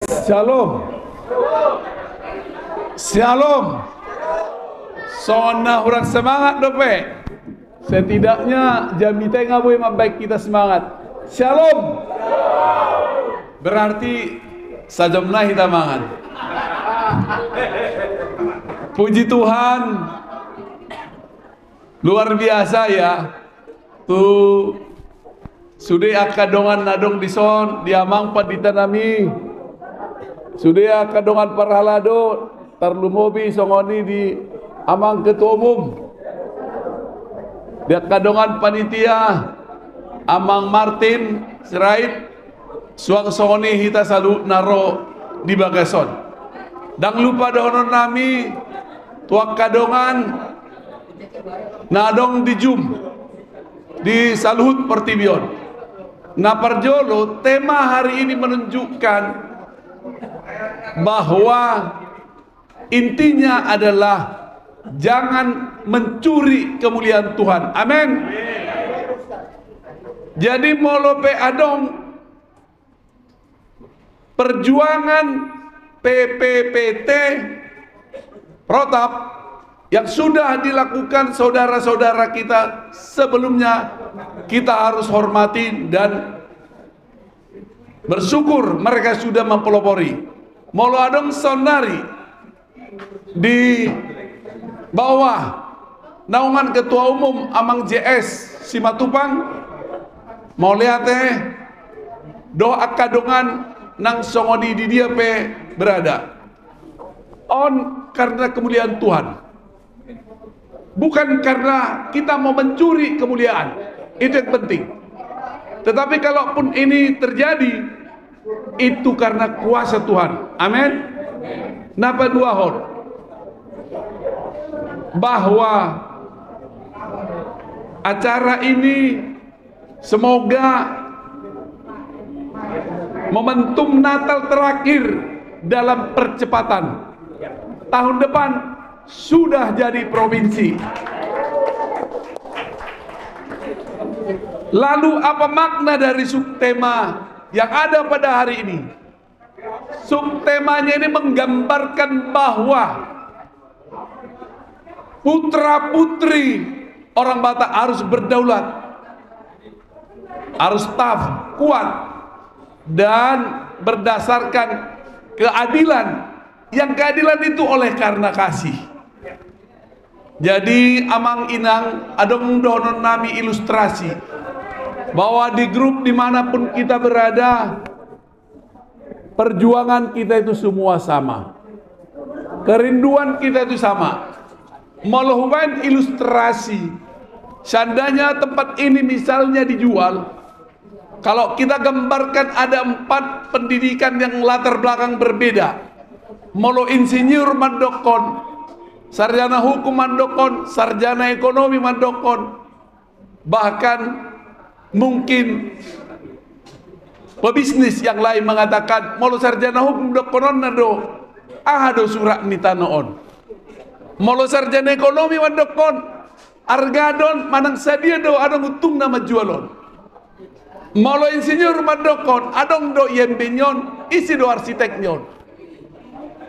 Shalom. Shalom. Sona orang semangat dope. Setidaknya jam tengah boleh baik kita semangat. Shalom. Berarti sajamna kita mangan. Puji Tuhan. Luar biasa ya. Tuh sudah akadongan nadong dison diamang pad ditanami. Sudah akadongan parhalado tarlumobi songoni di amang ketua umum. Dia kadongan panitia amang Martin Serait suang songoni hita salu naro di bagason. Dang lupa dohonon nami tuak kadongan nadong di jum di saluhut pertibion. Nah parjolo tema hari ini menunjukkan bahwa intinya adalah jangan mencuri kemuliaan Tuhan. Amin. Jadi molope adong perjuangan PPPT protap yang sudah dilakukan saudara-saudara kita sebelumnya, kita harus hormati dan bersyukur mereka sudah mempelopori. Molo adong saudari di bawah naungan ketua umum Amang JS Simatupang, mau lihat doa kadongan nang songoni di dia pe berada on karena kemuliaan Tuhan. Bukan karena kita mau mencuri kemuliaan, itu yang penting. Tetapi kalaupun ini terjadi, itu karena kuasa Tuhan. Amin. Napa dua hor? Bahwa acara ini semoga momentum Natal terakhir dalam percepatan. Tahun depan sudah jadi provinsi. Lalu apa makna dari subtema yang ada pada hari ini? Subtemanya ini menggambarkan bahwa putra putri orang Batak harus berdaulat, harus tough, kuat, dan berdasarkan keadilan. Yang keadilan itu oleh karena kasih. Jadi amang inang adong donon nami ilustrasi bahwa di grup dimanapun kita berada, perjuangan kita itu semua sama, kerinduan kita itu sama. Melakukan ilustrasi, seandainya tempat ini misalnya dijual, kalau kita gambarkan ada 4 pendidikan yang latar belakang berbeda, molo insinyur mandokon, sarjana hukum mandokon, sarjana ekonomi mandokon, bahkan mungkin pebisnis yang lain mengatakan molo sarjana hukum dokonon nado ahado surat nitanoon, molo sarjana ekonomi mandokon argadon manang sadia do adong utung nama jualon, molo insinyur mandokon adong do yembenyon isi do arsiteknyon,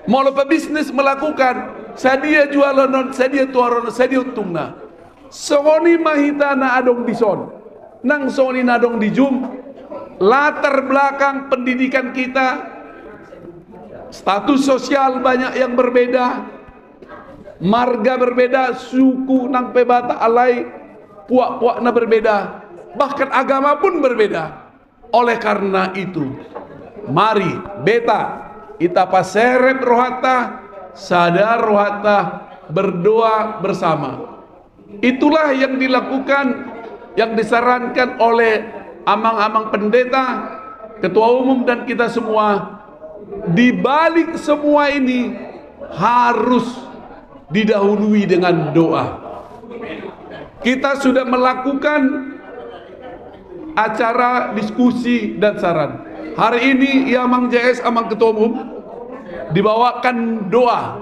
molo pebisnis melakukan sadia jualonon, sadia tuarono, sadia utungna. Songoni mahitana adong dison, nang songoni nadong dijum. Latar belakang pendidikan kita, status sosial banyak yang berbeda, marga berbeda, suku nang pe Batak alai, puak-puak na berbeda, bahkan agama pun berbeda. Oleh karena itu, mari beta ita paseret rohata, sadar rohata, berdoa bersama. Itulah yang dilakukan, yang disarankan oleh amang-amang pendeta, ketua umum dan kita semua. Di balik semua ini harus didahului dengan doa. Kita sudah melakukan acara diskusi dan saran. Hari ini Amang JS, Amang ketua umum, dibawakan doa.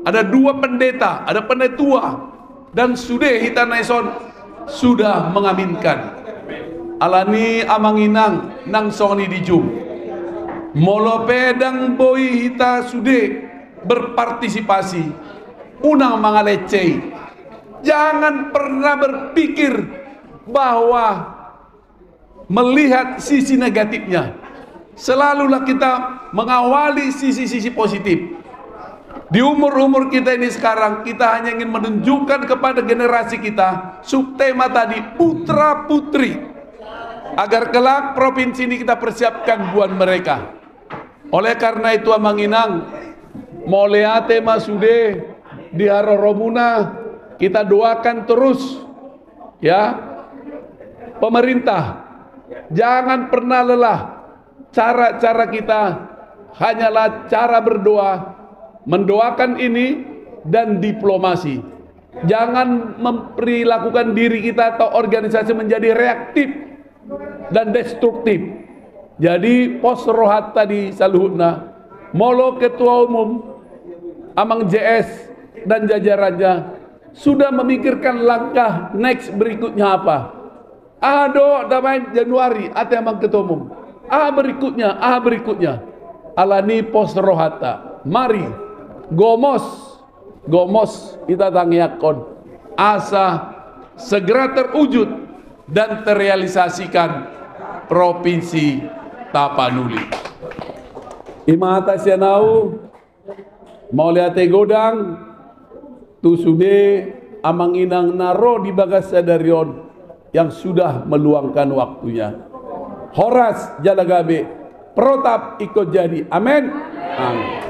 Ada 2 pendeta, ada penetua, dan sudah hitanaison sudah mengaminkan. Alani amanginang nang songni dijum. Molo pedang boi hita sude berpartisipasi unang mangalecei. Jangan pernah berpikir bahwa melihat sisi negatifnya. Selalulah kita mengawali sisi-sisi positif. Di umur-umur kita ini sekarang, kita hanya ingin menunjukkan kepada generasi kita subtema tadi, putra putri, agar kelak provinsi ini kita persiapkan buat mereka. Oleh karena itu Amanginang moleate masude di Haroromuna, kita doakan terus ya pemerintah, jangan pernah lelah. Cara-cara kita hanyalah cara berdoa, mendoakan ini dan diplomasi. Jangan memperlakukan diri kita atau organisasi menjadi reaktif dan destruktif. Jadi pos rohat tadi saluhutna, molo ketua umum Amang JS dan jajarannya sudah memikirkan langkah next berikutnya apa. Ado damai Januari ate Amang ketua umum. Berikutnya. Alani pos rohata. Mari gomos kita tangiakon asa segera terwujud dan terrealisasikan provinsi Tapanuli. Imata sianau mau lihat godang tu sude Amanginang naro di bagas sadarion yang sudah meluangkan waktunya. Horas Jalagabe Protap ikut jadi. Amin. Amin.